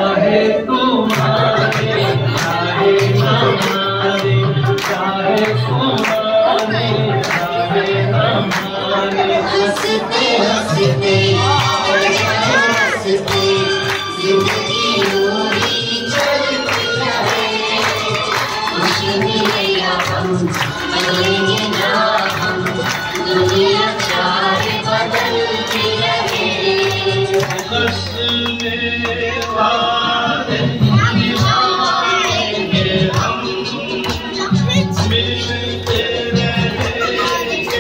चाहे तुम्हारे चाहे हमारे, चाहे तुम्हारे चाहे हमारे, हंसते हंसते हंसते जिंदगी यूं ही चलती रहे, खुशी मिले या हम मिलेंगे ना हम, दुनिया चाहे बदलती रहे। हंसने वाले निभाएंगे हम, मिलते रहेंगे